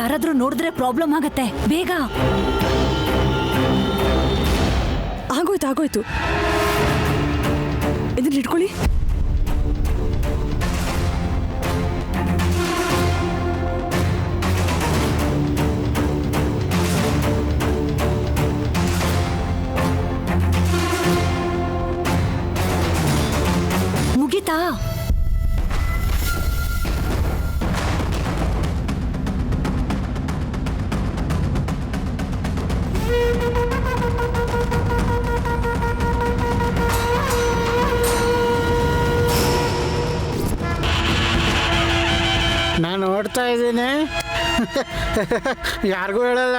ಯಾರಾದ್ರೂ ನೋಡಿದ್ರೆ ಪ್ರಾಬ್ಲಮ್ ಆಗತ್ತೆ. ಬೇಗ. ಆಗೋಯ್ತು ಇದನ್ನ ಇಟ್ಕೊಳ್ಳಿ. ಮುಗಿತಾ? ನಾನು ನೋಡ್ತಾ ಇದ್ದೀನಿ. ಯಾರಿಗೂ ಹೇಳಲ್ಲ.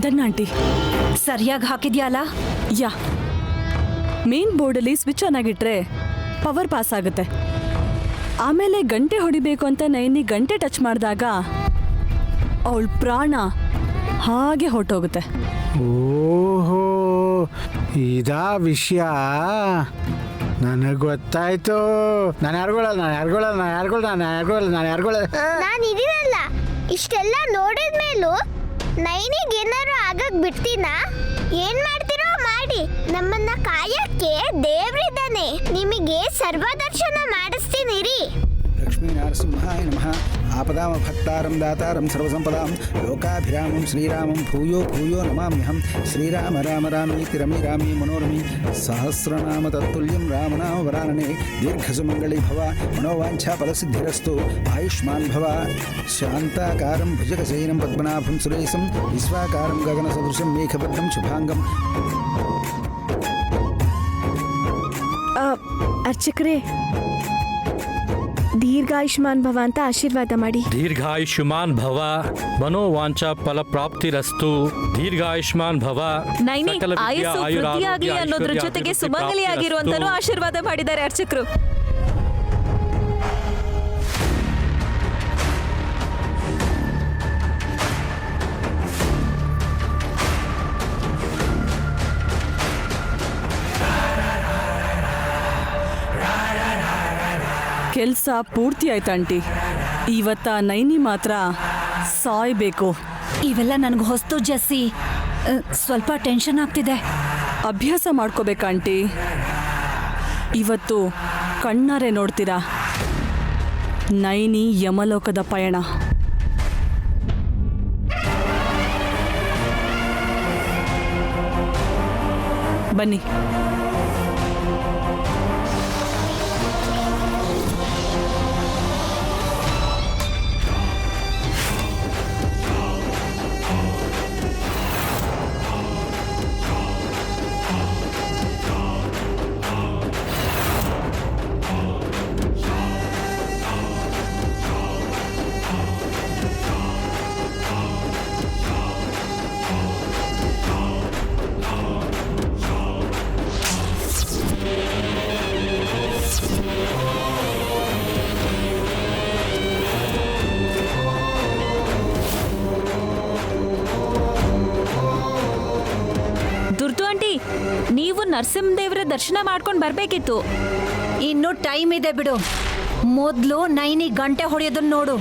Done aunty. ಸರಿಯಾಗಿ ಹಾಕಿದ್ಯಲ್ಲ? ಯಾ, ಮೇನ್ ಬೋರ್ಡಲ್ಲಿ ಸ್ವಿಚ್ ಆನ್ ಆಗಿಟ್ರೆ ಪವರ್ ಪಾಸ್ ಆಗುತ್ತೆ. ಆಮೇಲೆ ಗಂಟೆ ಹೊಡಿಬೇಕು ಅಂತ ನೈನಿ ಗಂಟೆ ಟಚ್ ಮಾಡಿದಾಗ ಅವಳ ಪ್ರಾಣ ಹಾಗೆ ಹೊರಟೋಗುತ್ತೆ. ಓಹೋ, ಇದಾ ವಿಷಯ. ನನಗೆ ಗೊತ್ತಾಯ್ತು. ನಾನು ಇದೀನಲ್ಲ, ಇಷ್ಟೆಲ್ಲ ನೋಡಿದ ಮೇಲೂ ನೈನಿಗೆ ಏನಾರು ಆಗಕ್ ಬಿಡ್ತೀನಾ? ಏನ್ ಮಾಡ್ತಿರೋ ಮಾಡಿ, ನಮ್ಮನ್ನ ಕಾಯಕ್ಕೆ ದೇವ್ರಿದ್ದಾನೆ. ನಿಮಗೆ ಸರ್ವದರ್ಶನ ಮಾಡಿಸ್ತೀನಿ ರೀ. ಲಕ್ಷ್ಮೀ ನರಸಿಂಹಾಯ ನಮಃ. आपदामभक्तारं दातारं सर्वसम्पदां लोकाभिरामं श्रीरामं भूयो भूयो नमाम्यहं. श्रीराम राम रामेति रमे रामे मनोरमे सहस्रनाम तत्तुल्यं रामनाम वरानने. दीर्घसुमङ्गली भव, मनोवाञ्छाफलसिद्धिरस्तु. आयुष्मान् भव. शान्ताकारं भुजगशयनं पद्मनाभं सुरेशं विश्वाकारं गगनसदृशं मेघवर्णं शुभाङ्गं. ಅರ್ಚಕರೇ, ದೀರ್ಘಾಯುಷ್ಮಾನ್ ಭವ ಅಂತ ಆಶೀರ್ವಾದ ಮಾಡಿ. ದೀರ್ಘಾಯುಷ್ಮಾನ್ ಭವ, ಮನೋವಾಂಛಾ ಫಲ ಪ್ರಾಪ್ತಿರಸ್ತು. ದೀರ್ಘಾಯುಷ್ಮಾನ್ ಭವ. ನೈನಿ ಆಯುಸ್ಸು ವೃದ್ಧಿಯಾಗಲಿ ಅನ್ನೋದ್ರ ಜೊತೆಗೆ ಸುಮಂಗಲಿಯಾಗಿರುವಂತನೂ ಆಶೀರ್ವಾದ ಮಾಡಿದ್ದಾರೆ ಅರ್ಚಕರು. ಕೆಲಸ ಪೂರ್ತಿ ಆಯ್ತು ಆಂಟಿ. ಇವತ್ತ ನೈನಿ ಮಾತ್ರ ಸಾಯ್ಬೇಕು. ಇವೆಲ್ಲ ನನಗೆ ಹೊಸ್ತು ಜೆಸ್ಸಿ. ಸ್ವಲ್ಪ ಟೆನ್ಷನ್ ಆಗ್ತಿದೆ. ಅಭ್ಯಾಸ ಮಾಡ್ಕೋಬೇಕಂಟಿ. ಇವತ್ತು ಕಣ್ಣಾರೆ ನೋಡ್ತೀರಾ ನೈನಿ ಯಮಲೋಕದ ಪಯಣ. ಬನ್ನಿ. ನೀವು ನರಸಿಂಹದೇವರ ದರ್ಶನ ಮಾಡ್ಕೊಂಡು ಬರ್ಬೇಕಿತ್ತು. ಇನ್ನು ಟೈಮ್ ಇದೆ ಬಿಡು. ಮೊದಲು ನೈನಿ ಗಂಟೆ ಹೊಡೆಯೋದನ್ನ ನೋಡು.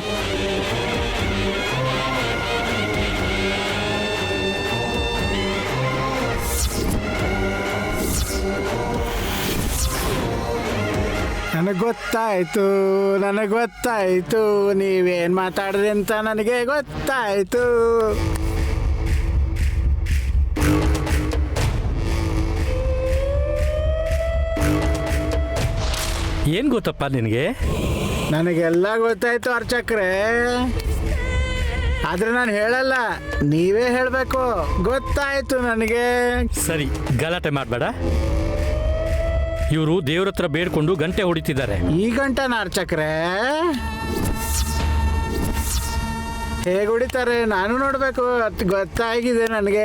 ನನಗೆ ಗೊತ್ತಾಯ್ತು ನೀವೇನು ಮಾತಾಡ್ರಿ ಅಂತ ನನಗೆ ಗೊತ್ತಾಯ್ತು. ಏನ್ ಗೊತ್ತಪ್ಪ ನಿನಗೆ? ನನಗೆಲ್ಲ ಗೊತ್ತಾಯ್ತು ಅರ್ಚಕ್ರೆ, ಆದ್ರೆ ನಾನು ಹೇಳಲ್ಲ, ನೀವೇ ಹೇಳಬೇಕು. ಗೊತ್ತಾಯ್ತು ನನಗೆ. ಸರಿ, ಗಲಾಟೆ ಮಾಡಬೇಡ. ಇವರು ದೇವ್ರ ಹತ್ರ ಬೇಡ್ಕೊಂಡು ಗಂಟೆ ಹೊಡಿತಿದ್ದಾರೆ. ಈ ಗಂಟೆನ ಅರ್ಚಕ್ರೆ? ಹೇಗೆ ಹೊಡಿತಾರೆ ನಾನು ನೋಡಬೇಕು. ಗೊತ್ತಾಗಿದೆ ನನಗೆ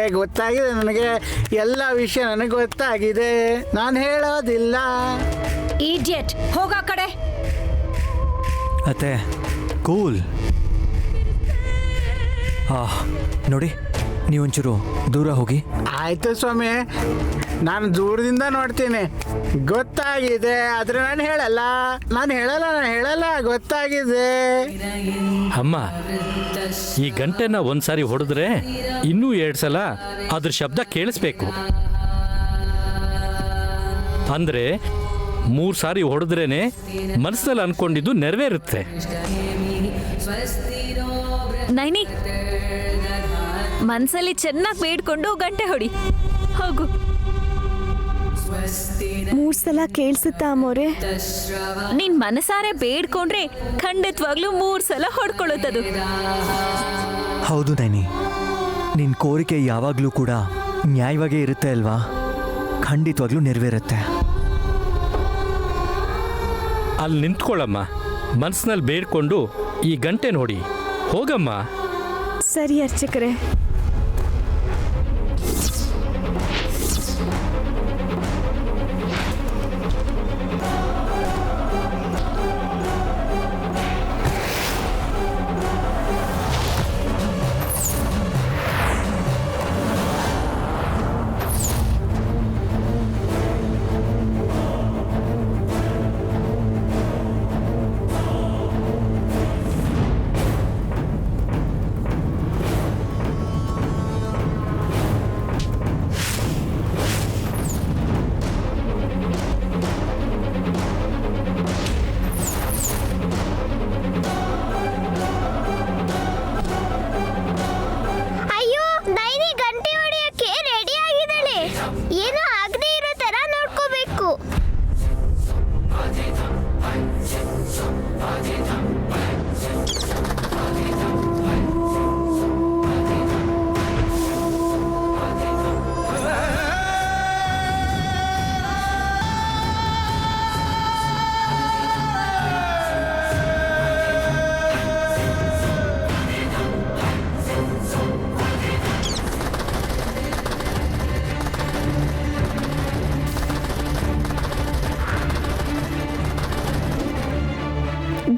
ಎಲ್ಲ ವಿಷಯ ನನಗೆ ಗೊತ್ತಾಗಿದೆ. ನಾನು ಹೇಳೋದಿಲ್ಲ. ಈಡಿಯಟ್, ಹೋಗ ಕಡೆ. ಅತ್ತೆ ಕೂಲ್. ನೋಡಿ ನೀವೊಂಚೂರು ದೂರ ಹೋಗಿ. ಆಯ್ತು ಸ್ವಾಮಿ, ನಾನು ದೂರದಿಂದ ನೋಡ್ತೀನಿ. ಗೊತ್ತಾಗಿದೆ, ಆದ್ರೆ ನಾನು ಹೇಳಲ್ಲ. ಗೊತ್ತಾಗಿದೆ. ಅಮ್ಮ, ಈ ಗಂಟೆನ ಒಂದ್ಸಾರಿ ಹೊಡೆದ್ರೆ ಇನ್ನೂ 2 ಸಲ ಅದ್ರ ಶಬ್ದ ಕೇಳಿಸ್ಬೇಕು. ಅಂದ್ರೆ 3 ಸಾರಿ ಹೊಡೆದ್ರೇನೆ ಮನಸ್ಸಲ್ಲಿ ಅನ್ಕೊಂಡಿದ್ದು ನೆರವೇರುತ್ತೆ. ನೈನಿ, ಮನ್ಸಲ್ಲಿ ಚೆನ್ನಾಗಿ ಬೇಡ್ಕೊಂಡು ಗಂಟೆ ಹೊಡಿ. ಹೋಗು. 3 ಸಲ ಕೇಳಿಸುತ್ತಾ ಅಮ್ಮೋರೆ? ನೀನ್ ಮನಸಾರೆ ಬೇಡ್ಕೊಂಡ್ರೆ ಖಂಡಿತವಾಗ್ಲೂ 3 ಸಲ ಹೊಡ್ಕೊಳ್ಳುತ್ತದು. ಹೌದು ನೈನಿ, ನಿನ್ನ ಕೋರಿಕೆ ಯಾವಾಗಲೂ ಕೂಡ ನ್ಯಾಯವಾಗೇ ಇರುತ್ತೆ ಅಲ್ವಾ? ಖಂಡಿತವಾಗ್ಲೂ ನೆರವೇರುತ್ತೆ. ಅಲ್ಲಿ ನಿಂತ್ಕೊಳ್ಳಮ್ಮ, ಮನಸ್ಸಿನಲ್ಲಿ ಬೇಡ್ಕೊಂಡು ಈ ಗಂಟೆ ನೋಡಿ ಹೋಗಮ್ಮ. ಸರಿ ಅರ್ಚಕರೇ. ಅಯ್ಯೋ, ನೈನಿ ಗಂಟೆ ಹೊಡೆಯಕ್ಕೆ ರೆಡಿ ಆಗಿದ್ದಾಳೆ. ಏನೂ ಆಗದೆ ಇರೋ ತರ ನೋಡ್ಕೋಬೇಕು.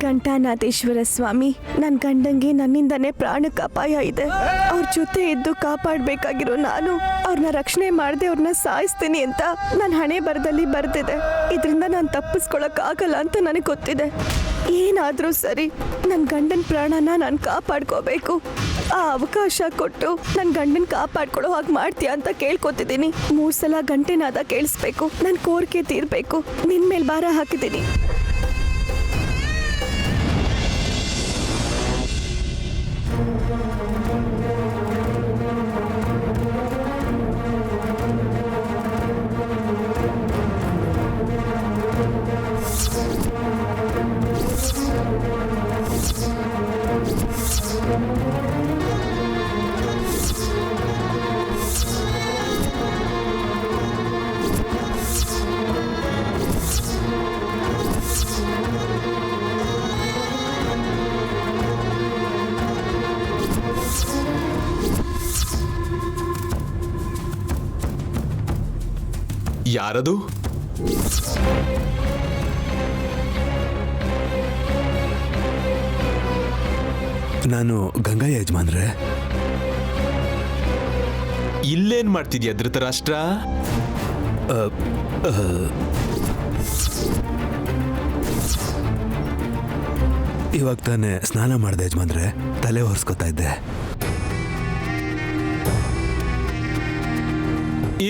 ಘಂಟಾನಾಥೇಶ್ವರ ಸ್ವಾಮಿ, ನನ್ನ ಗಂಡಂಗೆ ನನ್ನಿಂದನೇ ಪ್ರಾಣಕ್ಕೆ ಅಪಾಯ ಇದೆ. ಅವ್ರ ಜೊತೆ ಇದ್ದು ಕಾಪಾಡಬೇಕಾಗಿರೋ ನಾನು ಅವ್ರನ್ನ ರಕ್ಷಣೆ ಮಾಡದೆ ಅವ್ರನ್ನ ಸಾಯಿಸ್ತೀನಿ ಅಂತ ನನ್ನ ಹಣೆ ಬರದಲ್ಲಿ ಬರ್ತಿದೆ. ಇದರಿಂದ ನಾನು ತಪ್ಪಿಸ್ಕೊಳಕ್ಕಾಗಲ್ಲ ಅಂತ ನನಗೆ ಗೊತ್ತಿದೆ. ಏನಾದರೂ ಸರಿ, ನನ್ನ ಗಂಡನ ಪ್ರಾಣನ ನಾನು ಕಾಪಾಡ್ಕೋಬೇಕು. ಆ ಅವಕಾಶ ಕೊಟ್ಟು ನನ್ನ ಗಂಡನ ಕಾಪಾಡ್ಕೊಡೋ ಹಾಗೆ ಮಾಡ್ತೀಯಾ ಅಂತ ಕೇಳ್ಕೊತಿದ್ದೀನಿ. 3 ಸಲ ಗಂಟೆನಾದ ಕೇಳಿಸ್ಬೇಕು. ನನ್ನ ಕೋರಿಕೆ ತೀರ್ಬೇಕು. ನಿನ್ನ ಮೇಲೆ ಭಾರ ಹಾಕಿದ್ದೀನಿ. ಯಾರದು? ನಾನು ಗಂಗಾ ಯಜಮಾನ್ರೆ. ಇಲ್ಲೇನ್ ಮಾಡ್ತಿದ್ಯಾ ಧೃತರಾಷ್ಟ್ರ? ಇವಾಗ ತಾನೇ ಸ್ನಾನ ಮಾಡಿದೆ ಯಜಮಾನ್ರೆ, ತಲೆ ಒರೆಸ್ಕೊತಾ ಇದ್ದೆ.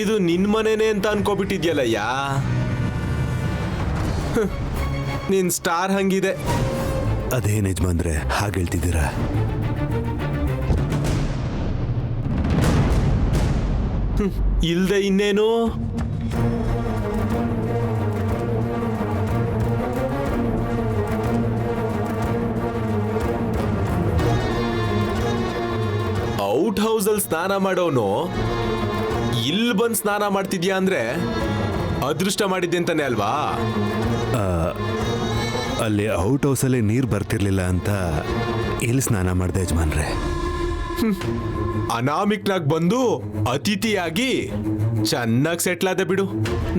ಇದು ನಿನ್ ಮನೇನೆ ಅಂತ ಅನ್ಕೋಬಿಟ್ಟಿದ್ಯಲ್ಲಯ್ಯ. ನಿನ್ ಸ್ಟಾರ್ ಹಂಗಿದೆ. ಅದೇನು ಯಜಮಾನ್ರೆ ಹಾಗೆ ಹೇಳ್ತಿದ್ದೀರಾ? ಇಲ್ದೆ ಇನ್ನೇನು? ಔಟ್ ಹೌಸ್ ಅಲ್ಲಿ ಸ್ನಾನ ಮಾಡೋನು ಇಲ್ಲಿ ಬಂದು ಸ್ನಾನ ಮಾಡ್ತಿದ್ಯಾ ಅಂದ್ರೆ ಅದೃಷ್ಟ ಮಾಡಿದ್ದೆ ಅಂತಾನೆ ಅಲ್ವಾ? ಅಲ್ಲಿ ಔಟ್ ಹೌಸಲ್ಲಿ ನೀರು ಬರ್ತಿರ್ಲಿಲ್ಲ ಅಂತ ಇಲ್ಲಿ ಸ್ನಾನ ಮಾಡಿದೆ ಯಜಮಾನ್ರೆ. ಅನಾಮಿಕ್ನಾಗ್ ಬಂದು ಅತಿಥಿಯಾಗಿ ಚೆನ್ನಾಗಿ ಸೆಟ್ಲ್ ಆದ ಬಿಡು.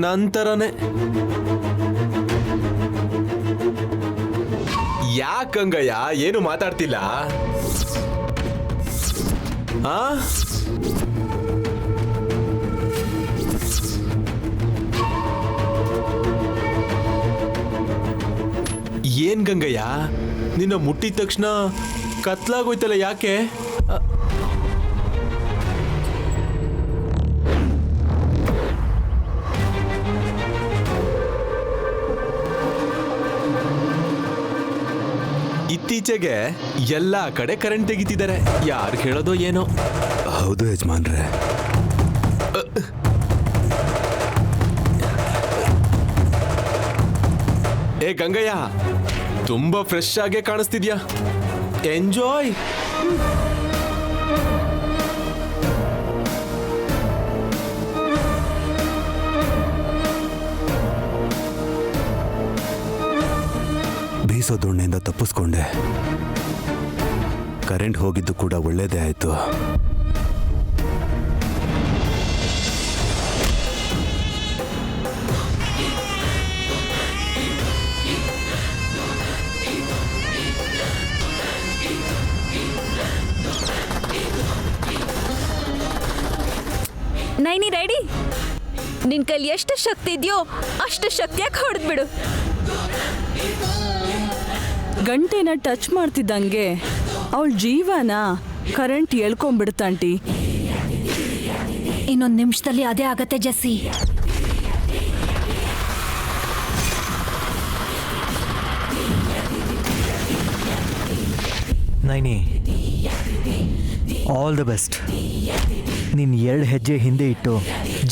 ನಂತರನೇ ಯಾಕಂಗಯ್ಯ ಏನು ಮಾತಾಡ್ತಿಲ್ಲ? ಆ ಏನ್ ಗಂಗಯ್ಯ, ನಿನ್ನ ಮುಟ್ಟಿದ ತಕ್ಷಣ ಕತ್ಲಾಗೋಯ್ತಲ್ಲ, ಯಾಕೆ? ಇತ್ತೀಚೆಗೆ ಎಲ್ಲಾ ಕಡೆ ಕರೆಂಟ್ ತೆಗಿತಿದ್ದಾರೆ, ಯಾರು ಹೇಳೋದೋ ಏನೋ. ಹೌದು ಯಜಮಾನ್ರೆ. ಏ ಗಂಗಯ್ಯ, ತುಂಬಾ ಫ್ರೆಶ್ ಆಗೇ ಕಾಣಿಸ್ತಿದ್ಯಾ, ಎಂಜಾಯ್. ಬೀಸೋ ದೊಣ್ಣೆಯಿಂದ ತಪ್ಪಿಸ್ಕೊಂಡೆ. ಕರೆಂಟ್ ಹೋಗಿದ್ದು ಕೂಡ ಒಳ್ಳೇದೇ ಆಯ್ತು. ನೈನಿ ರೆಡಿ? ನಿನ್ ಕೈಲಿ ಎಷ್ಟು ಶಕ್ತಿ ಇದೆಯೋ ಅಷ್ಟು ಶಕ್ತಿಯಾಗಿ ಹೊಡೆದ್ಬಿಡು. ಗಂಟೆನ ಟಚ್ ಮಾಡ್ತಿದ್ದಂಗೆ ಅವಳ ಜೀವನ ಕರೆಂಟ್ ಎಳ್ಕೊಂಡ್ಬಿಡ್ತಾಂಟಿ. ಇನ್ನೊಂದು ನಿಮಿಷದಲ್ಲಿ ಅದೇ ಆಗತ್ತೆ Jessie. Naini, all the best. ನೀನು 2 ಹೆಜ್ಜೆ ಹಿಂದೆ ಇಟ್ಟು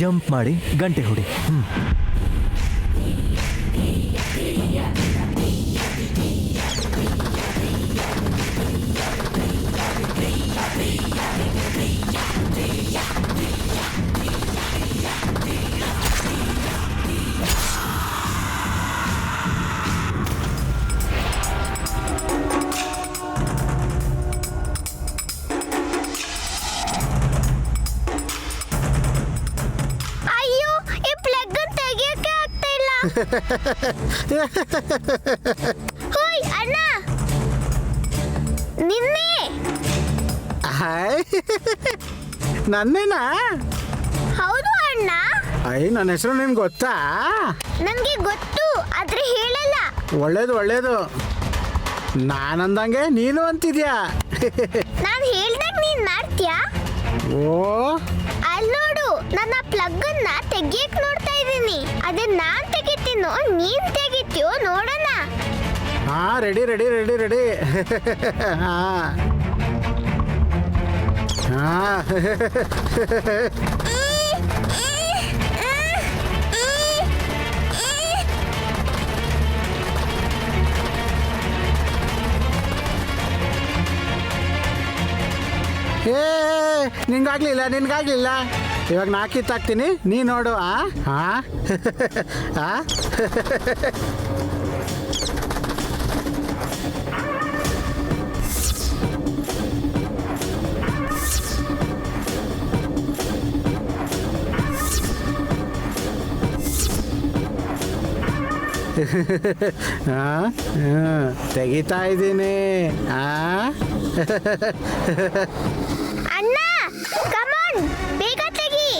ಜಂಪ್ ಮಾಡಿ ಗಂಟೆ ಹೊಡಿ. ಅಯ್ಯೋ, ಈ ಪ್ಲಗ್ ತೆಗಿಯಕ್ಕೆ ಆಗ್ತಾ ಇಲ್ಲ. ಹೋಯ್ ಅಣ್ಣ, ನಿನ್ನೆ ಹಾಯ್, ನನ್ನೇನಾ? ಹೌದು ಅಣ್ಣ. ನನ್ನ ಹೆಸರು ನಿಮ್ಗೆ ಗೊತ್ತಾ? ನನ್ಗೆ ಗೊತ್ತು, ಆದ್ರೆ ಹೇಳಲ್ಲ. ಒಳ್ಳೇದು ಒಳ್ಳೇದು. ನಾನಂದಂಗೆ ನೀನು ಅಂತಿದ್ಯಾ. ನಾನ್ ಹೇಳ್ದಾಗ ನೀನ್ ಮಾಡ್ತೀಯಾ? ಓ, ಅಲ್ಲಿ ನೋಡು, ನನ್ನ ಪ್ಲಗ್ ಅನ್ನ ತೆಗಿಯಕ್ ನೋಡ್ತಾ ಇದ್ದೀನಿ. ಅದನ್ನ ನಾನ್ ತೆಗಿತೀನೋ ನೀನ್ ತೆಗಿತೀಯೋ ನೋಡೋಣ. ಹಾ, ರೆಡಿ ರೆಡಿ ರೆಡಿ ರೆಡಿ. ಹಾ ಹಾ. ಏ, ನಿನ್ಗಾಗ್ಲಿಲ್ಲ. ಇವಾಗ 4 ಕಿತ್ತಾಕ್ತೀನಿ, ನೀ ನೋಡು. ಹಾ ಹಾ. ತೆಗಿತಾ ಇದ್ದೀನಿ. ಅಣ್ಣ, ಕಮಾನ್, ಬೇಗ ತೆಗಿ.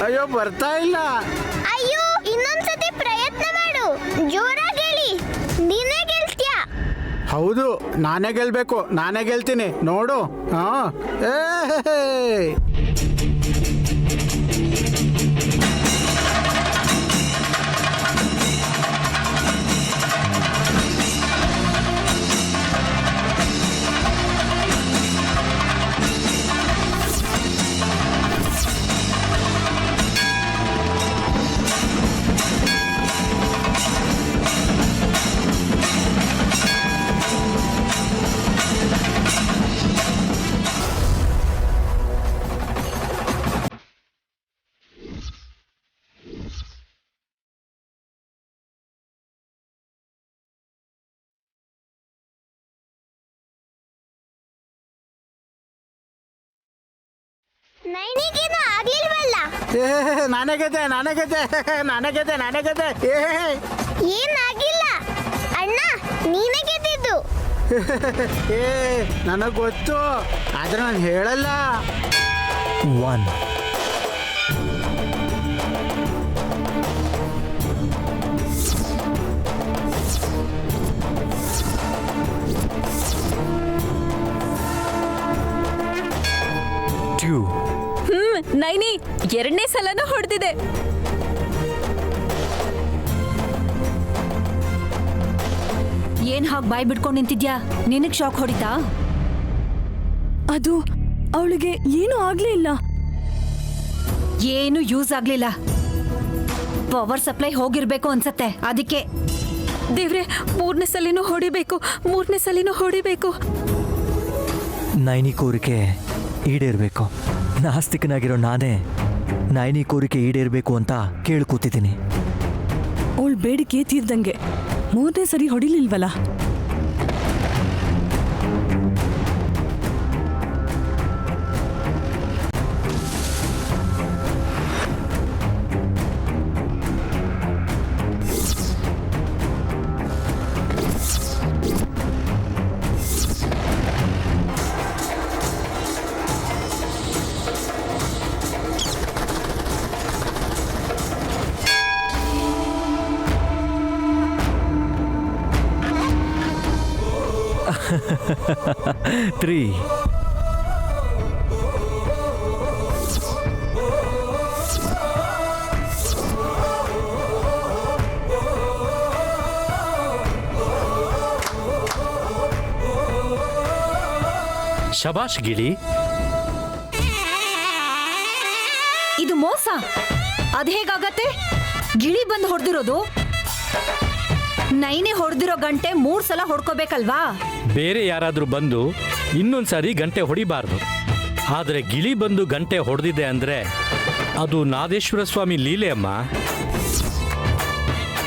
ಅಯ್ಯೋ, ಬರ್ತಾ ಇಲ್ಲ. ಅಯ್ಯೋ, ಇನ್ನೊಂದ್ಸತಿ ಪ್ರಯತ್ನ ಮಾಡು. ಜೋರಾಗಿ ಹೇಳಿ, ನೀನೇ ಗೆಲ್ತೀಯ. ಹೌದು, ನಾನೇ ಗೆಲ್ಬೇಕು, ನಾನೇ ಗೆಲ್ತೀನಿ ನೋಡು. ಹಾ. ನೈನಿಗೇನು ಆಗ್ಲಿಲ್ವಲ್ಲ? ನಾನೇ ಗೆದ್ದೆ. ಏನಾಗಿಲ್ಲ ಅಣ್ಣ, ನೀನೇ ಗೆದ್ದಿದ್ದು. ಏ ನನಗೆ ಗೊತ್ತು, ಆದ್ರೆ ನಾನು ಹೇಳಲ್ಲ. 1 2 ನೈನಿ ಎರಡನೇ ಸಲನೂ ಹೊಡೆದಿದೆ. ಏನ್ ಹಾಗೆ ಬಾಯ್ ಬಿಡ್ಕೊಂಡು ನಿಂತಿದ್ಯಾ? ನಿನಗ್ ಶಾಕ್ ಹೊಡಿತಾ? ಅದು ಅವಳಿಗೆ ಏನೂ ಆಗ್ಲೇ ಇಲ್ಲ. ಏನು ಯೂಸ್ ಆಗ್ಲಿಲ್ಲ. ಪವರ್ ಸಪ್ಲೈ ಹೋಗಿರ್ಬೇಕು ಅನ್ಸತ್ತೆ, ಅದಕ್ಕೆ. ದೇವ್ರೆ, ಮೂರನೇ ಸಲಿನೂ ಹೊಡಿಬೇಕು. ನೈನಿ ಕೋರಿಕೆ ಈಡೇರಬೇಕು. ನಾಸ್ತಿಕನಾಗಿರೋ ನಾನೇ ನೈನಿ ಕೋರಿಕೆ ಈಡೇರಬೇಕು ಅಂತ ಕೇಳ್ಕೂತಿದ್ದೀನಿ. ಅವಳ ಬೇಡಿಕೆ ತೀರ್ದಂಗೆ. ಮೂರನೇ ಸರಿ ಹೊಡಿಲಿಲ್ವಲ್ಲ? ತ್ರೀ ಶಬಾಷ್ ಗಿಳಿ. ಇದು ಮೋಸ. ಅದ್ ಹೇಗಾಗತ್ತೆ? ಗಿಳಿ ಬಂದು ಹೊಡೆದಿರೋದು. ನೈನೇ ಹೊಡೆದಿರೋ ಗಂಟೆ 3 ಸಲ ಹೊಡ್ಕೋಬೇಕಲ್ವಾ? ಬೇರೆ ಯಾರಾದ್ರೂ ಬಂದು ಇನ್ನೊಂದ್ಸಾರಿ ಗಂಟೆ ಹೊಡಿಬಾರ್ದು. ಆದರೆ ಗಿಳಿ ಬಂದು ಗಂಟೆ ಹೊಡೆದಿದೆ ಅಂದ್ರೆ ಅದು ನಾದೇಶ್ವರ ಸ್ವಾಮಿ ಲೀಲೆ ಅಮ್ಮ.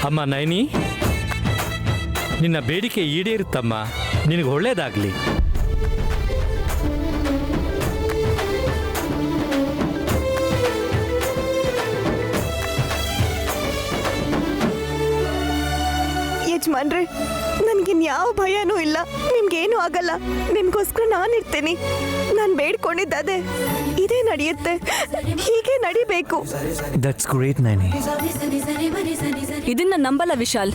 ಅಮ್ಮ ನೈನಿ, ನಿನ್ನ ಬೇಡಿಕೆ ಈಡೇರುತ್ತಮ್ಮ. ನಿನಗೆ ಒಳ್ಳೇದಾಗ್ಲಿ. ಯಜಮಾನ್ರೆ, ನನ್ಗಿನ್ಯಾವ ಭಯನೂ ಇಲ್ಲ. ನಿಮ್ಗೇನು ಆಗಲ್ಲ. ನಿಮ್ಗೋಸ್ಕರ ನಾನಿರ್ತೀನಿ. ನಾನು ಬೇಡ್ಕೊಂಡಿದ್ದೆ ಇದೇ ನಡೆಯುತ್ತೆ. ಹೀಗೆ ನಡಿಬೇಕು. That's great Naini. ಇದನ್ನ ನಂಬಲ್ಲ ವಿಶಾಲ್.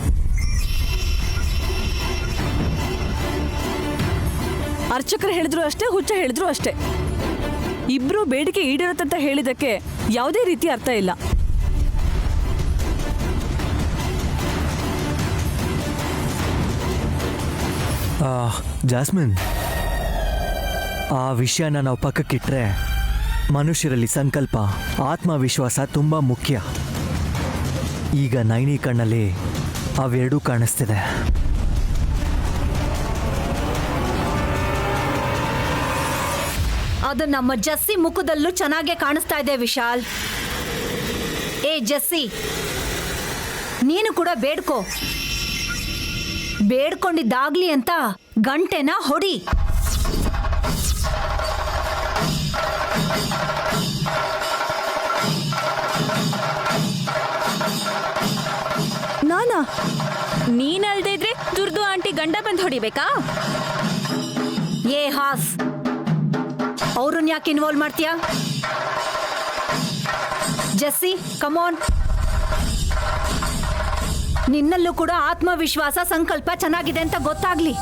ಅರ್ಚಕರು ಹೇಳಿದ್ರು ಅಷ್ಟೇ, ಹುಚ್ಚ ಹೇಳಿದ್ರು ಅಷ್ಟೇ. ಇಬ್ರು ಬೇಡಿಕೆ ಈಡೇರುತ್ತಂತ ಹೇಳಿದಕ್ಕೆ ಯಾವುದೇ ರೀತಿ ಅರ್ಥ ಇಲ್ಲ. ಜಾಸ್ಮಿನ್, ಆ ವಿಷಯನ ನಾವು ಪಕ್ಕಕ್ಕಿಟ್ರೆ ಮನುಷ್ಯರಲ್ಲಿ ಸಂಕಲ್ಪ, ಆತ್ಮವಿಶ್ವಾಸ ತುಂಬ ಮುಖ್ಯ. ಈಗ ನೈನಿ ಕಣ್ಣಲ್ಲಿ ಅವೆರಡೂ ಕಾಣಿಸ್ತಿದೆ. ಅದು ನಮ್ಮ ಜಸ್ಸಿ ಮುಖದಲ್ಲೂ ಚೆನ್ನಾಗೇ ಕಾಣಿಸ್ತಾ ಇದೆ ವಿಶಾಲ್. ಏ ಜಸ್ಸಿ, ನೀನು ಕೂಡ ಬೇಡ್ಕೋ. ಬೇಡ್ಕೊಂಡಿದ್ದಾಗ್ಲಿ ಅಂತ ಗಂಟೆನ ಹೊಡಿ. ನಾನಾ? ನೀನಲ್ದೇ ಇದ್ರೆ ದುರ್ದು ಆಂಟಿ ಗಂಡ ಬಂದು ಹೊಡಿಬೇಕಾ? ಏ ಹಾಸ್, ಅವ್ರನ್ನ ಯಾಕೆ ಇನ್ವಾಲ್ವ್ ಮಾಡ್ತೀಯಾ? ಜಸ್ಸಿ, ಕಮಾನ್. ನಿನ್ನಲ್ಲೂ ಕೂಡ ಆತ್ಮವಿಶ್ವಾಸ, ಸಂಕಲ್ಪ ಚೆನ್ನಾಗಿದೆ ಅಂತ ಗೊತ್ತಾಗ್ಲಿ.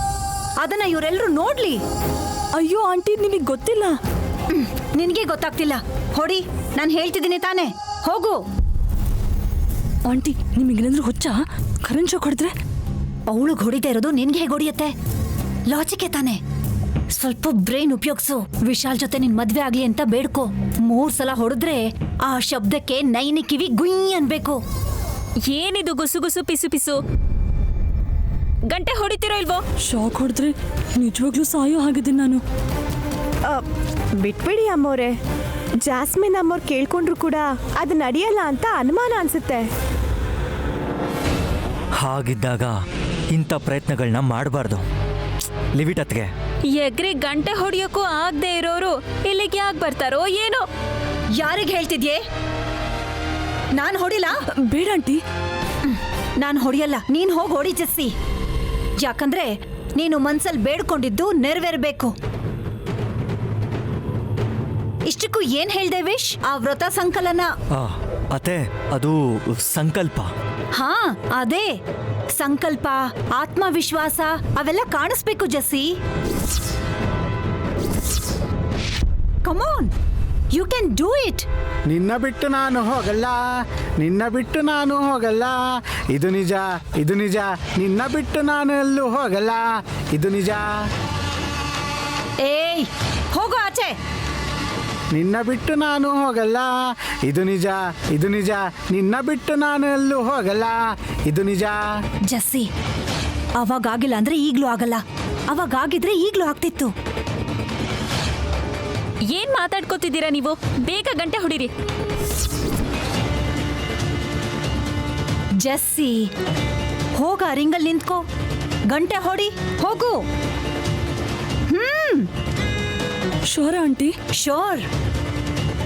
ಅದನ್ನ ಇವರೆಲ್ಲರೂ ನೋಡ್ಲಿ. ಅಯ್ಯೋ ಆಂಟಿ, ನಿನಗೆ ಗೊತ್ತಿಲ್ಲ. ನಿನಗೆ ಗೊತ್ತಾಗ್ತಿಲ್ಲ. ಹೊಡಿ, ನಾನು ಹೇಳ್ತಿದ್ದೀನಿ ತಾನೆ. ಹೋಗು. ಆಂಟಿ, ನಿಮಗೇನಾದ್ರೂ ಹುಚ್ಚ? ಕರೆಂಟ್ ಶಾಕ್ ಹೊಡೆದ್ರೆ? ಅವಳಿಗೆ ಹೊಡಿತಾ ಇರೋದು ನಿನ್ಗೆ ಹೇಗೆ ಹೊಡಿಯತ್ತೆ? ಲಾಜಿಕ್ ತಾನೆ. ಸ್ವಲ್ಪ ಬ್ರೈನ್ ಉಪಯೋಗಿಸು. ವಿಶಾಲ್ ಜೊತೆ ನಿನ್ ಮದ್ವೆ ಆಗ್ಲಿ ಅಂತ ಬೇಡ್ಕೋ. 3 ಸಲ ಹೊಡೆದ್ರೆ ಆ ಶಬ್ದಕ್ಕೆ ನೈನಿ ಕಿವಿ ಗುಯ್ ಅನ್ಬೇಕು. ಏನಿದು ಗುಸು ಗುಸು ಪಿಸು ಪಿಸು? ಗಂಟೆ ಹೊಡಿತಿರೋ ಇಲ್ವೋ? ಶಾಕ್ ಹೊಡೆದ್ರೆ ನಿಜವಾಗ್ಲೂ ಸಾಯೋ ಹಾಗಿದ್ದೀನಿ ನಾನು. ಬಿಟ್ಬಿಡಿ ಅಮ್ಮೋರೆ. ಜಾಸ್ಮಿನ್ ಅಮ್ಮೋರ್ ಕೇಳ್ಕೊಂಡ್ರು ಕೂಡ ಅದು ನಡೆಯಲ್ಲ ಅಂತ ಅನುಮಾನ ಅನ್ಸುತ್ತೆ. ಹಾಗಿದ್ದಾಗ ಇಂಥ ಪ್ರಯತ್ನಗಳನ್ನ ಮಾಡಬಾರ್ದು. ಲಿವಿಟತ್ಗೆ ಎಗ್ರಿ ಗಂಟೆ ಹೊಡಿಯೋಕ್ಕೂ ಆಗದೆ ಇರೋರು ಇಲ್ಲಿಗೆ ಯಾಕೆ ಬರ್ತಾರೋ ಏನೋ? ಯಾರಿಗೆ ಹೇಳ್ತಿದ್ಯೆ? ನಾನು ಹೊಡಿಲ್ಲ. ಬೇಡ ಆಂಟಿ. ನಾನು ಹೊಡಿಯಲ್ಲ, ನೀನ್ ಹೋಗಿ ಹೊಡಿ ಜಸ್ಸಿ. ಯಾಕಂದ್ರೆ ನೀನು ಮನ್ಸಲ್ಲಿ ಬೇಡ್ಕೊಂಡಿದ್ದು ನೆರವೇರ್ಬೇಕು. ಇಷ್ಟಕ್ಕೂ ಏನ್ ಹೇಳ್ದೆ ವಿಶ್? ಆ ವ್ರತ ಸಂಕಲನ. ಅತ್ತೆ, ಅದು ಸಂಕಲ್ಪ. ಹಾ, ಅದೇ ಸಂಕಲ್ಪ, ಆತ್ಮವಿಶ್ವಾಸ ಅವೆಲ್ಲ ಕಾಣಿಸ್ಬೇಕು ಜಸ್ಸಿ. ಕಮಾನ್, ಯು ಕ್ಯಾನ್ ಡೂ ಇಟ್. ನಿನ್ನ ಬಿಟ್ಟು ನಾನು ಹೋಗಲ್ಲ, ನಿನ್ನ ಬಿಟ್ಟು ನಾನು ಹೋಗಲ್ಲ, ಇದು ನಿಜ, ಇದು ನಿಜ, ನಿನ್ನ ಬಿಟ್ಟು ನಾನು ಎಲ್ಲೂ ಹೋಗಲ್ಲ, ಇದು ನಿಜ. ಏಯ್, ಹೋಗು ಆಚೆ. ನಿನ್ನ ಬಿಟ್ಟು ನಾನು ಹೋಗಲ್ಲ, ಇದು ನಿಜ, ಇದು ನಿಜ, ನಿನ್ನ ಬಿಟ್ಟು ನಾನು ಎಲ್ಲೂ ಹೋಗಲ್ಲ, ಇದು ನಿಜ. ಜಸ್ಸಿ, ಅವಾಗಾಗಿಲ್ಲ ಅಂದ್ರೆ ಈಗ್ಲೂ ಆಗಲ್ಲ, ಅವಾಗಾಗಿದ್ರೆ ಈಗ್ಲೂ ಆಗ್ತಿತ್ತು. ಏನ್ ಮಾತಾಡ್ಕೋತಿದ್ದೀರಾ ನೀವು? ಬೇಗ ಗಂಟೆ ಹೊಡಿರಿ. ಜಸ್ಸಿ, ಹೋಗ ರಿಂಗಲ್ ನಿಂತ್ಕೋ, ಗಂಟೆ ಹೊಡಿ, ಹೋಗು. ಶೋರ aunty? Sure,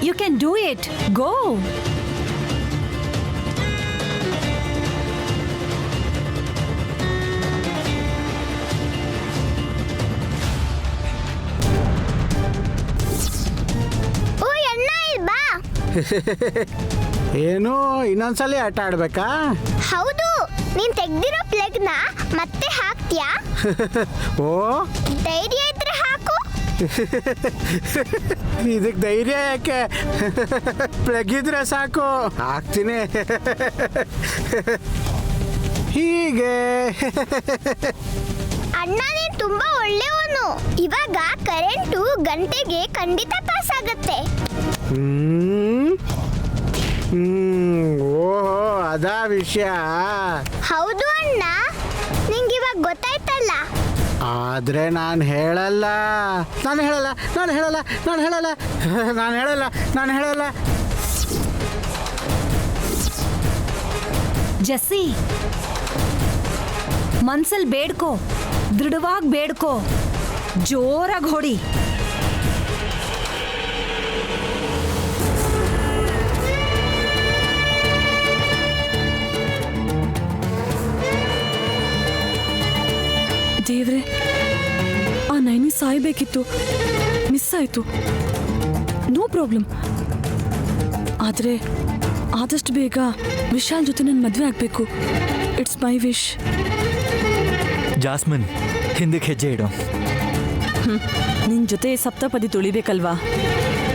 you can do it, go. ಓಯ್ ಅಣ್ಣ, ಇಲ್ಲಿ ಬಾ. ಏನು ಇನ್ನೊಂದ್ಸಲಿ ಆಟ ಆಡ್ಬೇಕಾ? ಹೌದು, ನೀನ್ ತೆಗ್ದಿರೋ ಪ್ಲಗ್ನ ಮತ್ತೆ ಹಾಕ್ತೀಯಾ? ಓ, ಧೈರ್ಯ ಇದ್ರೆ ಹಾಕು. ಇದಕ್ಕೆ ಧೈರ್ಯ ಯಾಕೆ? ಪ್ಲಗ್ ಇದ್ರೆ ಸಾಕು, ಹಾಕ್ತೀನಿ. ಹೀಗೆ ಅಣ್ಣ, ನೀನ್ ತುಂಬಾ ಒಳ್ಳೆಯವನು. ಇವಾಗ ಕರೆಂಟು ಗಂಟೆಗೆ ಖಂಡಿತ ಪಾಸ್ ಆಗತ್ತೆ. ಓಹೋ, ಅದಾ ವಿಷಯ. ಹೌದು ಅಣ್ಣ, ನಿಂಗೆ ಇವಾಗ ಗೊತ್ತಾಯ್ತಲ್ಲ. ಆದ್ರೆ ನಾನು ಹೇಳಲ್ಲ, ನಾನು ಹೇಳಲ್ಲ, ನಾನು ಹೇಳಲ್ಲ, ನಾನು ಹೇಳಲ್ಲ, ನಾನು ಹೇಳಲ್ಲ, ನಾನು ಹೇಳಲ್ಲ. ಜಸ್ಸಿ, ಮನ್ಸಲ್ಲಿ ಬೇಡ್ಕೋ, ದೃಢವಾಗಿ ಬೇಡ್ಕೋ, ಜೋರಾಗಿ ಹೊಡಿ. ದೇವ್ರೆ, ಆ ನೈನಿ ಸಾಯ್ಬೇಕಿತ್ತು, ಮಿಸ್ ಆಯ್ತು. No problem. ಆದ್ರೆ ಆದಷ್ಟು ಬೇಗ ವಿಶಾಲ್ ಜೊತೆ ನನ್ನ ಮದುವೆ ಆಗ್ಬೇಕು. It's my wish. ಜಾಸ್ಮಿನ್, ಹಿಂದಕ್ಕೆ ಹೆಜ್ಜೆ ಇಡು. ನಿನ್ ಜೊತೆ ಸಪ್ತಪದಿ ತುಳಿಬೇಕಲ್ವಾ?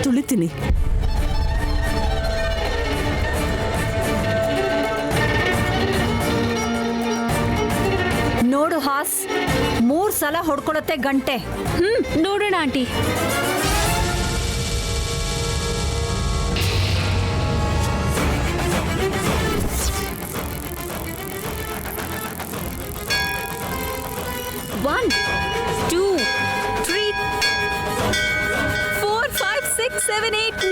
ತುಳಿತೀನಿ. ನೋಡು ಹಾಸ್, 3 ಸಲ ಹೊಡ್ಕೊಳತ್ತೆ ಗಂಟೆ. ನೋಡೋಣ ಆಂಟಿ. One, 2, 3, 4, 5, 6, 7, 8,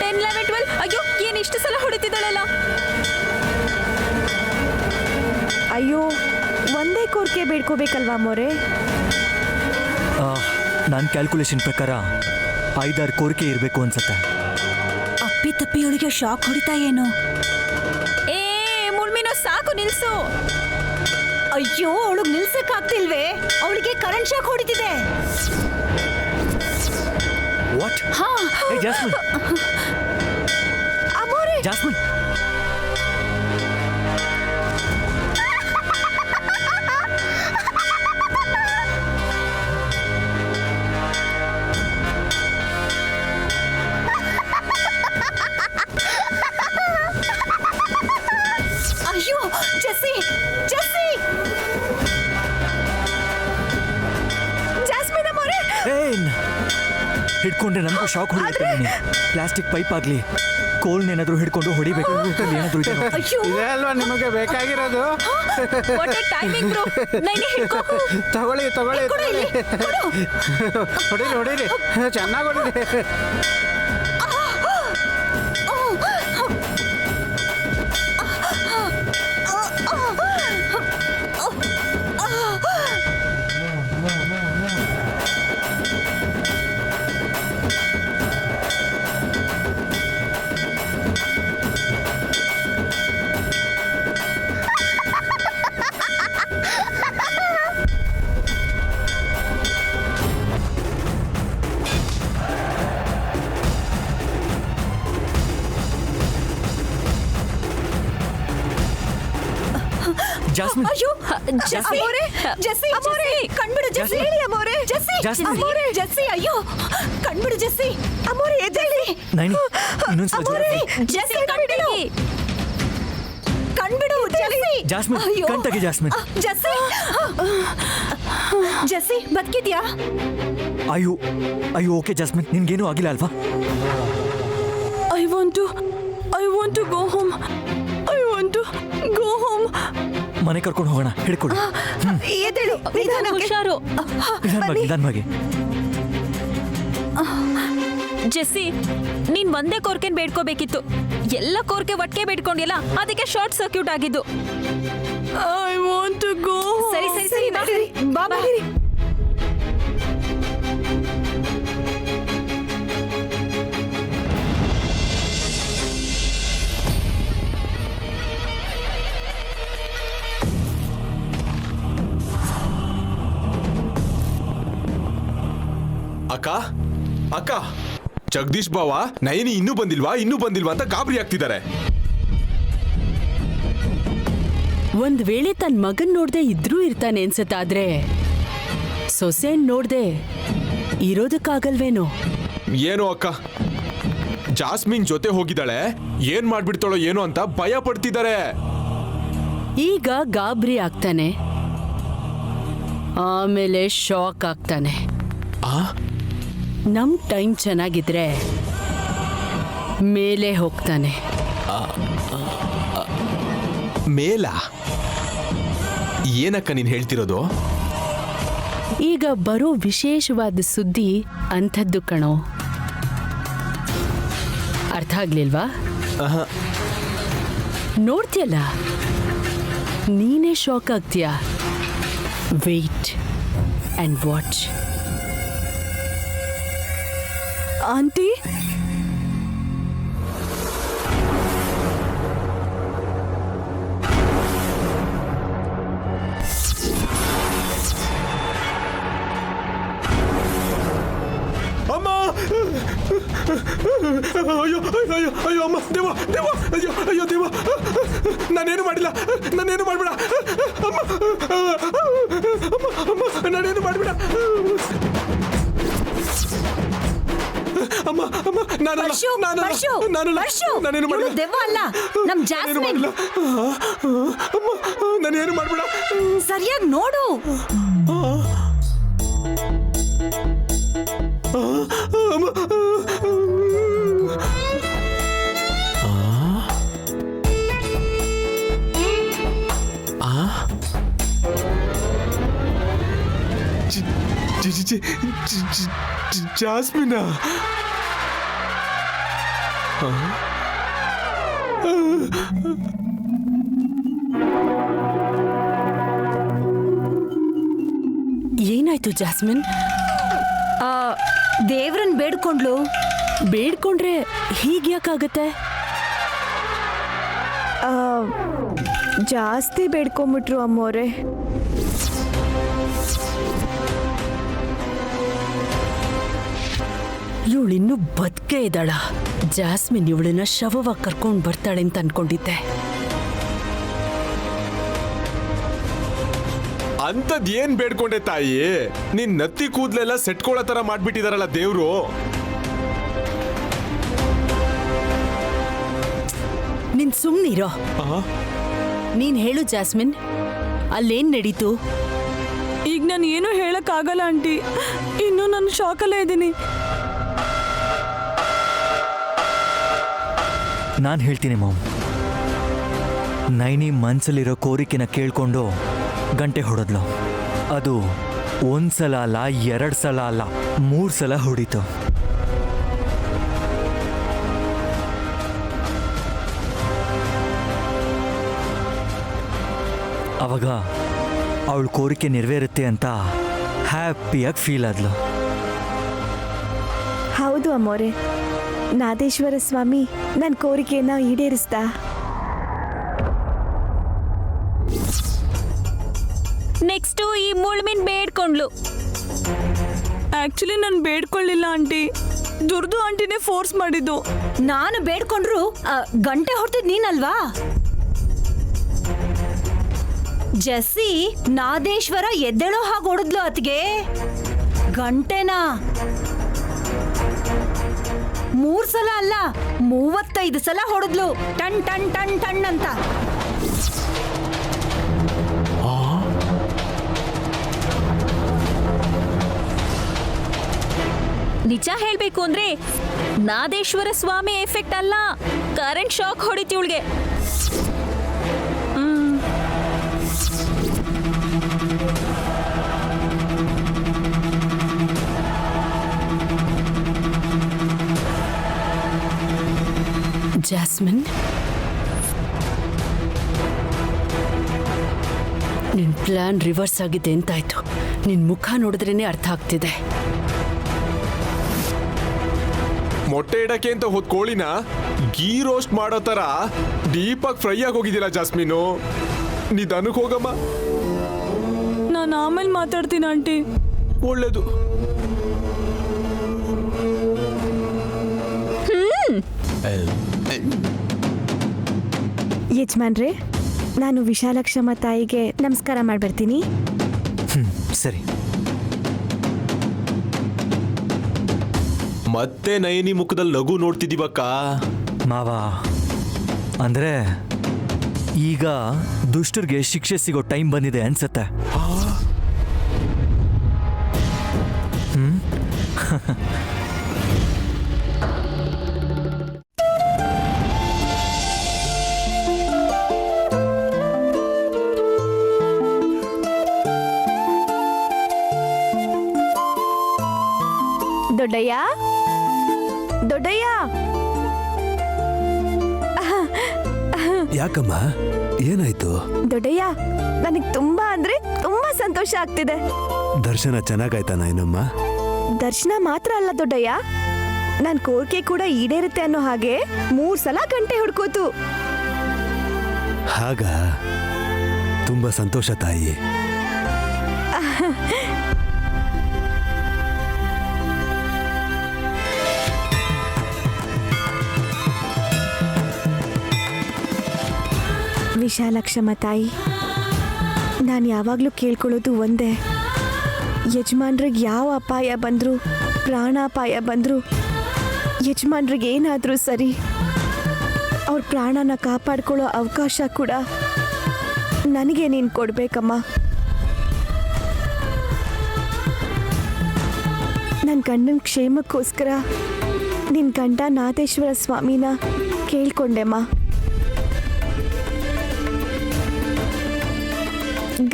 10, 11, 12. ಅಯ್ಯೋ, ಏನ್ ಇಷ್ಟು ಸಲ ಹೊಡಿತಿದ್ದಾಳಲ್ಲ. ಅಯ್ಯೋ, ಒಂದೇ ಕೋರಿಕೆ ಬೇಡ್ಕೋಬೇಕಲ್ವಾ ಮೋರೆ? ನನ್ನ ಕ್ಯಾಲ್ಕುಲೇಷನ್ ಪ್ರಕಾರ 5-6 ಕೋರಿಕೆ ಇರಬೇಕು ಅನ್ಸುತ್ತೆ. ಅಪ್ಪಿ ತಪ್ಪಿಯೊಳಗೆ ಶಾಕ್ ಹೊಡಿತಾ ಏನು? ಏ ಮುಳ್ಮಿನೋ, ಸಾಕು ನಿಲ್ಸು. ಅಯ್ಯೋ, ಅವಳಿಗೆ ನಿಲ್ಸಕ್ಕಾಗ್ತಿಲ್ವೇ? ಅವಳಿಗೆ ಕರೆಂಟ್ ಶಾಕ್ ಹೊಡಿತಿದೆ. ವಾಟ್? ಹಾ, ಏ ಜಾಸ್ಮಿನ್, ಅಮೋರೆ, ಜಾಸ್ಮಿನ್. ಅಯ್ಯೋ, ಜಸ್ಸಿ, ಜಸ್ಸಿ, ಜಾಸ್ಮಿನ್ ಅಮೋರೆ. ಹಿಡ್ಕೊಂಡ್ರೆ ನನಗೂ ಶಾಕ್ ಹೊಡಿಯುತ್ತೆ. ಪ್ಲಾಸ್ಟಿಕ್ ಪೈಪ್ ಆಗಲಿ, ಕೋಲ್ನೇನಾದ್ರೂ ಹಿಡ್ಕೊಂಡು ಹೊಡಿಬೇಕು. ಏನಾದ್ರೂ ಇದೆ. ಅಯ್ಯೋ, ಇದೇ ಅಲ್ವಾ ನಿಮಗೆ ಬೇಕಾಗಿರೋದು? What a timing bro. Naini ಹಿಡ್ಕೋ. ತಗೊಳ್ಳಿ, ತಗೊಳ್ಳಿ, ತಗೊಳ್ಳಿ. ಹೊಡೀರಿ, ಹೊಡೀರಿ, ಚೆನ್ನಾಗಿ ಹೊಡೀರಿ. ಜಾಸ್ಮಿನ್ ಅಯ್ಯೋ ಜೆಸ್ಸಿ ಜೆಸ್ಸಿ ಜೆಸ್ಸಿ ಕಣ್ಬಿಡು ಜೆಸ್ಸಿ ಹೇಳಿ ಅಮೋರೆ ಜೆಸ್ಸಿ ಅಮೋರೆ ಜೆಸ್ಸಿ ಅಯ್ಯೋ ಕಣ್ಬಿಡು ಜೆಸ್ಸಿ ಅಮೋರೆ ಎದ್ದೇಳಿ ನೈನಿ ಇನ್ನೊಂದ್ಸಲ ಅಮೋರೆ ಜೆಸ್ಸಿ ಕಣ್ಬಿಡು ಕಣ್ಬಿಡು ಜೆಸ್ಸಿ ಜಾಸ್ಮಿನ್ ಕಣ್ ತೆಗಿ ಜಾಸ್ಮಿನ್ ಜೆಸ್ಸಿ ಜೆಸ್ಸಿ ಬದುಕಿದ್ಯಾ ಅಯ್ಯೋ ಅಯ್ಯೋ ಓಕೆ ಜಾಸ್ಮಿನ್ ನಿನ್ಗೇನೂ ಆಗಿಲ್ಲ ಅಲ್ವಾ I want to go home. I want to go home. ಮನೆ ಕರ್ಕೊಂಡು ಹೋಗೋಣ ಹಿಡ್ಕೊಡು ಎದ್ದೇಳು ಹುಷಾರು. ನಿಧಾನವಾಗಿ ಜೆಸ್ಸಿ, ನೀನ್ ಒಂದೇ ಕೋರ್ಕೆನ್ ಬೇಡ್ಕೋಬೇಕಿತ್ತು. ಎಲ್ಲ ಕೋರ್ಕೆ ಒಟ್ಟಿಗೆ ಬೇಡ್ಕೊಂಡಿಲ್ಲ, ಅದಕ್ಕೆ ಶಾರ್ಟ್ ಸರ್ಕ್ಯೂಟ್ ಆಗಿದ್ದು. I want to go. ಸರಿ ಸರಿ ಸರಿ ನಡೀರಿ ಬಾ ಬಾ ಅಕ್ಕ ಅಕ್ಕ ಜಗದೀಶ್ ಬಾವ ನಯನಿ ಇನ್ನೂ ಬಂದಿಲ್ವಾ ಅಂತ ಗಾಬರಿ ಆಗ್ತಿದ್ದಾರೆ. ಒಂದ್ ವೇಳೆ ತನ್ನ ಮಗನ್ ನೋಡ್ದೆ ಇದ್ರೂ ಇರ್ತಾನೆ ಅನ್ಸತ್ತಾದ್ರೆ ಸೊಸೆನ್ ನೋಡ್ದೆ ಇರೋದಕ್ಕಾಗಲ್ವೇನೋ. ಏನೋ ಅಕ್ಕ, ಜಾಸ್ಮಿನ್ ಜೊತೆ ಹೋಗಿದ್ದಾಳೆ, ಏನ್ ಮಾಡ್ಬಿಡ್ತಾಳೋ ಏನೋ ಅಂತ ಭಯ ಪಡ್ತಿದ್ದಾರೆ. ಈಗ ಗಾಬರಿ ಆಗ್ತಾನೆ, ಆಮೇಲೆ ಶಾಕ್ ಆಗ್ತಾನೆ. ನಮ್ ಟೈಮ್ ಚೆನ್ನಾಗಿದ್ರೆ ಮೇಲೆ ಹೋಗ್ತಾನೆ. ಮೇಲ ಏನಕ್ಕ ನೀನ್ ಹೇಳ್ತಿರೋದು? ಈಗ ಬರೋ ವಿಶೇಷವಾದ ಸುದ್ದಿ ಅಂಥದ್ದು ಕಣೋ. ಅರ್ಥ ಆಗ್ಲಿಲ್ವಾ? ನೋಡ್ತೀಯಲ್ಲ, ನೀನೇ ಶಾಕ್ ಆಗ್ತೀಯ. Wait and watch. ಆಂಟಿ, ಅಮ್ಮ, ಅಯ್ಯೋ ಅಯ್ಯೋ ಅಯ್ಯೋ ಅಮ್ಮ, ದೇವ ದೇವ, ಅಯ್ಯೋ ಅಯ್ಯೋ ದೇವ, ನಾನೇನು ಮಾಡಿಲ್ಲ, ನಾನೇನು ಮಾಡ್ಬೇಡ ಅಮ್ಮ, ಅಮ್ಮ ಅಮ್ಮ ನಾನೇನು ಮಾಡ್ಬೇಡ ಅಮ್ಮ, ಅಮ್ಮ ನಾನೇನು ಮಾಡಿಲ್ಲ, ದೆವ್ವ ಅಲ್ಲ, ನಮ್ ಜಾಸ್ಮಿನ್. ಅಮ್ಮ ನಾನೇನು ಮಾಡ್ಬೇಡ, ಸರಿಯಾಗಿ ನೋಡು. ಜಾಸ್ಮಿನ ಏನಾಯ್ತು ಜಾಸ್ಮಿನ್? ದೇವ್ರನ್ ಬೇಡ್ಕೊಂಡ್ಲು. ಬೇಡ್ಕೊಂಡ್ರೆ ಹೀಗ್ಯಾಕಾಗತ್ತೆ? ಜಾಸ್ತಿ ಬೇಡ್ಕೊಂಬಿಟ್ರು ಅಮ್ಮೋರೆ. ಇವಳಿನ್ನೂ ಬದುಕೇ ಇದ್ದಾಳ. ಜಾಸ್ಮಿನ್ ಇವಳನ್ನ ಶವವಾಗಿ ಕರ್ಕೊಂಡು ಬರ್ತಾಳೆ ಅಂತ ಅನ್ಕೊಂಡಿದ್ದೆ. ಅಂತದ್ ಏನ್ ಬೇಡ್ಕೊಂಡೆ ತಾಯಿ? ನಿನ್ ನತ್ತಿ ಕೂದ್ಲೆಲ್ಲ ಸೆಟ್ಕೊಳ್ಳೋ ತರ ಮಾಡ್ಬಿಟ್ಟಿದಾರಲ್ಲ ದೇವ್ರು. ನೀನ್ ಸುಮ್ನಿರೋ. ನೀನ್ ಹೇಳು ಜಾಸ್ಮಿನ್, ಅಲ್ಲೇನ್ ನಡೀತು? ಈಗ ನಾನು ಏನೂ ಹೇಳಕ್ಕಾಗಲ್ಲ ಆಂಟಿ, ಇನ್ನೂ ನಾನು ಶಾಕಲ್ಲೇ ಇದ್ದೀನಿ. ನಾನು ಹೇಳ್ತೀನಿ ಮಾಮ್. ನೈನಿ ಮನ್ಸಲ್ಲಿರೋ ಕೋರಿಕೆನ ಕೇಳ್ಕೊಂಡು ಗಂಟೆ ಹೊಡೆದ್ಲು. ಅದು ಒಂದ್ಸಲ ಅಲ್ಲ, 2 ಸಲ ಅಲ್ಲ, 3 ಸಲ ಹೊಡಿತು. ಅವಾಗ ಅವಳ ಕೋರಿಕೆ ನೆರವೇರುತ್ತೆ ಅಂತ ಹ್ಯಾಪಿಯಾಗಿ ಫೀಲ್ ಆದ್ಲು. ಹೌದು ಅಮ್ಮೋರೆ, ನಾದೇಶ್ವರ ಸ್ವಾಮಿ ನನ್ನ ಕೋರಿಕೆಯನ್ನ ಈಡೇರಿಸ್ದ. ನೆಕ್ಸ್ಟು ಈ ಮುಳ್ಮಿನ್ ಬೇಡ್ಕೊಂಡ್ಲು. ಆಕ್ಚುಲಿ ನಾನು ಬೇಡ್ಕೊಳ್ಳಿಲ್ಲ ಆಂಟಿ, ದುರ್ದು ಆಂಟಿನೇ ಫೋರ್ಸ್ ಮಾಡಿದ್ದು. ನಾನು ಬೇಡ್ಕೊಂಡ್ರು ಗಂಟೆ ಹೊಡ್ತಿದ್ ನೀನಲ್ವಾ? ಜೆಸ್ಸಿ ನಾದೇಶ್ವರ ಎದ್ದೇಳೋ ಹಾಗೆ ಹೊಡೆದ್ಲು ಅತ್ಗೆ ಗಂಟೆನಾ 3 ಸಲ ಅಲ್ಲ 35 ಸಲ ಹೊಡೆದ್ಲು ಟನ್ ಟನ್ ಟನ್ ಟನ್ ಅಂತ. ನಿಜ ಹೇಳ್ಬೇಕು ಅಂದ್ರೆ ನಾದೇಶ್ವರ ಸ್ವಾಮಿ ಎಫೆಕ್ಟ್ ಅಲ್ಲ, ಕರೆಂಟ್ ಶಾಕ್ ಹೊಡಿತಿ ಇವಳಿಗೆ. ಜಾಸ್ಮಿನ್, ನಿನ್ ಪ್ಲಾನ್ ರಿವರ್ಸ್ ಆಗಿದೆ ಅಂತಾಯ್ತು. ನಿನ್ ಮುಖ ನೋಡಿದ್ರೇನೆ ಅರ್ಥ ಆಗ್ತಿದೆ. ಮೊಟ್ಟೆ ಇಡಕ್ಕೆ ಅಂತ ಹೋದ್ ಕೋಳಿನ ಗೀ ರೋಸ್ಟ್ ಮಾಡೋ ತರ ಡೀಪಾಗಿ ಫ್ರೈ ಆಗಿ ಹೋಗಿದ್ದೀರಾ ಜಾಸ್ಮೀನು. ನಿಧಾನಕ್ಕೆ ಹೋಗಮ್ಮ. ನಾನು ಆಮೇಲೆ ಮಾತಾಡ್ತೀನಿ ಆಂಟಿ. ಒಳ್ಳೇದು. ಯಜಮಾನ್ರೆ, ನಾನು ವಿಶಾಲಕ್ಷಮ್ಮ ತಾಯಿಗೆ ನಮಸ್ಕಾರ ಮಾಡ್ಬರ್ತೀನಿ. ಸರಿ. ಮತ್ತೆ ನಯನಿ ಮುಖದಲ್ಲಿ ಲಘು ನೋಡ್ತಿದೀವಕ್ಕ. ಮಾವ, ಅಂದ್ರೆ ಈಗ ದುಷ್ಟರಿಗೆ ಶಿಕ್ಷೆ ಸಿಗೋ ಟೈಮ್ ಬಂದಿದೆ ಅನ್ಸತ್ತೆ. ದೊಡ್ಡಯ್ಯ, ದೊಡ್ಡಯ್ಯ. ಯಾಕಮ್ಮ, ಏನಾಯ್ತು? ದೊಡ್ಡಯ್ಯ, ನನಗೆ ತುಂಬಾ ಅಂದ್ರೆ ತುಂಬಾ ಸಂತೋಷ ಆಗ್ತಿದೆ. ದರ್ಶನ ಚೆನ್ನಾಗಾಯ್ತಾ ನಾಯನಮ್ಮ? ದರ್ಶನ ಮಾತ್ರ ಅಲ್ಲ ದೊಡ್ಡಯ್ಯ, ನನ್ ಕೋರಿಕೆ ಕೂಡ ಈಡೇರುತ್ತೆ ಅನ್ನೋ ಹಾಗೆ 3 ಸಲ ಗಂಟೆ ಹೊಡ್ಕೋತು. ಹಾಗ ತುಂಬಾ ಸಂತೋಷ ತಾಯಿ. ವಿಶಾಲಕ್ಷಮ್ಮ ತಾಯಿ, ನಾನು ಯಾವಾಗಲೂ ಕೇಳ್ಕೊಳ್ಳೋದು ಒಂದೇ, ಯಜಮಾನ್ರಿಗೆ ಯಾವ ಅಪಾಯ ಬಂದರೂ, ಪ್ರಾಣಾಪಾಯ ಬಂದರೂ, ಯಜಮಾನ್ರಿಗೆ ಏನಾದರೂ ಸರಿ, ಅವ್ರ ಪ್ರಾಣನ ಕಾಪಾಡ್ಕೊಳ್ಳೋ ಅವಕಾಶ ಕೂಡ ನನಗೆ ನೀನು ಕೊಡಬೇಕಮ್ಮ. ನನ್ನ ಗಂಡನ ಕ್ಷೇಮಕ್ಕೋಸ್ಕರ ನಿನ್ನ ಗಂಡ ನಾಥೇಶ್ವರ ಸ್ವಾಮಿನ ಕೇಳ್ಕೊಂಡೆಮ್ಮ.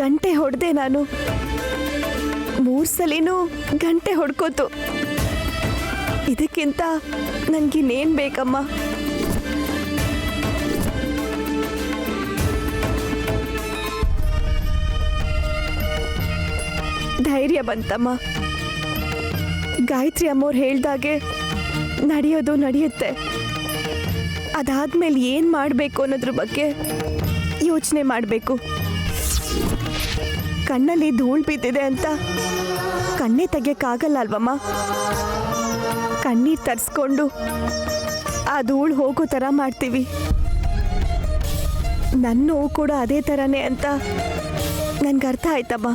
ಗಂಟೆ ಹೊಡೆದೆ ನಾನು, 3 ಸಲಿನೂ ಗಂಟೆ ಹೊಡ್ಕೋತು. ಇದಕ್ಕಿಂತ ನನಗಿನ್ನೇನು ಬೇಕಮ್ಮ? ಧೈರ್ಯ ಬಂತಮ್ಮ. ಗಾಯತ್ರಿ ಅಮ್ಮವ್ರು ಹೇಳ್ದಾಗೆ ನಡೆಯೋದು ನಡೆಯುತ್ತೆ. ಅದಾದ್ಮೇಲೆ ಏನು ಮಾಡಬೇಕು ಅನ್ನೋದ್ರ ಬಗ್ಗೆ ಯೋಚನೆ ಮಾಡಬೇಕು. ಕಣ್ಣಲ್ಲಿ ಧೂಳು ಬಿದ್ದಿದೆ ಅಂತ ಕಣ್ಣೇ ತೆಗಿಯಕ್ಕಾಗಲ್ಲ ಅಲ್ವಮ್ಮ? ಕಣ್ಣೀರು ತರಿಸ್ಕೊಂಡು ಆ ಧೂಳು ಹೋಗೋ ಥರ ಮಾಡ್ತೀವಿ. ನನ್ನ ನೋವು ಕೂಡ ಅದೇ ಥರನೇ ಅಂತ ನನ್ಗೆ ಅರ್ಥ ಆಯ್ತಮ್ಮ.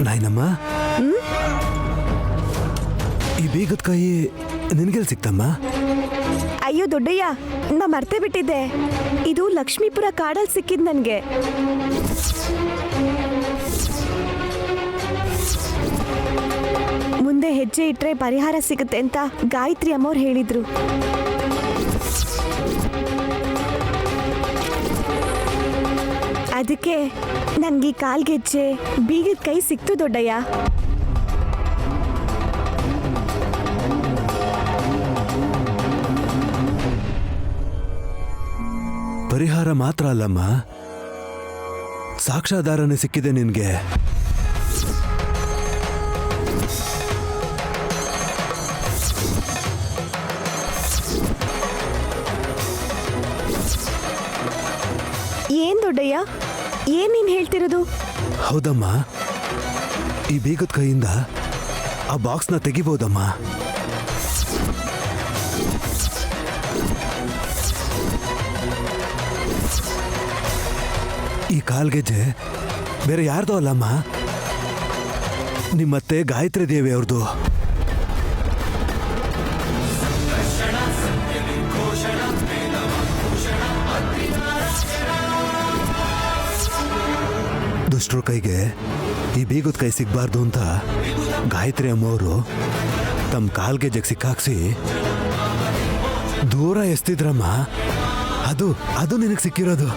ನಾಯ್ನಮ್ಮ, ಈ ಬೀಗದ ಕೈ ನಿನ್ಗೆಲ್ ಸಿಕ್ತಮ್ಮ? ಅಯ್ಯೋ ದೊಡ್ಡಯ್ಯ, ನಾ ಮರ್ತೇ ಬಿಟ್ಟಿದ್ದೆ. ಇದು ಲಕ್ಷ್ಮೀಪುರ ಕಾಡಲ್ಲಿ ಸಿಕ್ಕಿದ್ ನನ್ಗೆ. ಮುಂದೆ ಹೆಜ್ಜೆ ಇಟ್ರೆ ಪರಿಹಾರ ಸಿಗುತ್ತೆ ಅಂತ ಗಾಯತ್ರಿ ಅಮ್ಮವ್ರು ಹೇಳಿದ್ರು. ಅದಕ್ಕೆ ನನ್ಗೆ ಕಾಲ್ಗೆಜ್ಜೆ ಬೀಗದ ಕೈ ಸಿಕ್ತು ದೊಡ್ಡಯ್ಯ. ಪರಿಹಾರ ಮಾತ್ರ ಅಲ್ಲಮ್ಮ, ಸಾಕ್ಷ್ಯಾಧಾರನೇ ಸಿಕ್ಕಿದೆ ನಿನ್ಗೆ. ಏನ್ ದೊಡ್ಡಯ್ಯ, ಏನ್ ನೀನ್ ಹೇಳ್ತಿರೋದು? ಹೌದಮ್ಮ, ಈ ಬೀಗದ ಕೈಯಿಂದ ಆ ಬಾಕ್ಸ್ನ ತೆಗಿಬೋದಮ್ಮ. ಈ ಕಾಲ್ಗೆಜ್ಜೆ ಬೇರೆ ಯಾರ್ದೋ ಅಲ್ಲಮ್ಮ, ನಿಮ್ಮತ್ತೆ ಗಾಯತ್ರಿ ದೇವಿ ಅವ್ರದ್ದು. ದುಷ್ಟರ ಕೈಗೆ ಈ ಬೀಗದ ಕೈ ಸಿಗ್ಬಾರ್ದು ಅಂತ ಗಾಯತ್ರಿ ಅಮ್ಮವರು ತಮ್ಮ ಕಾಲ್ಗೆಜ್ಜೆಗೆ ಸಿಕ್ಕಾಕ್ಸಿ ದೂರ ಎಸ್ತಿದ್ರಮ್ಮ. ಅದು ನಿನಗೆ ಸಿಕ್ಕಿರೋದು.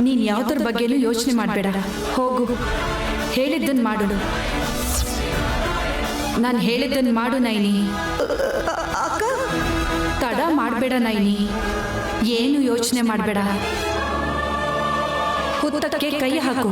ನೀನ್ ಯಾವ್ದ್ರ ಬಗ್ಗೆನೂ ಯೋಚನೆ ಮಾಡಬೇಡ. ಹೋಗು, ಹೇಳಿದ್ದನ್ ಮಾಡು. ನಾನು ಹೇಳಿದ್ದನ್ ಮಾಡು ನೈನಿ. ತಡ ಮಾಡಬೇಡ ನೈನಿ, ಏನು ಯೋಚನೆ ಮಾಡಬೇಡ. ಹುತ್ತಕ್ಕೆ ಕೈ ಹಾಕು.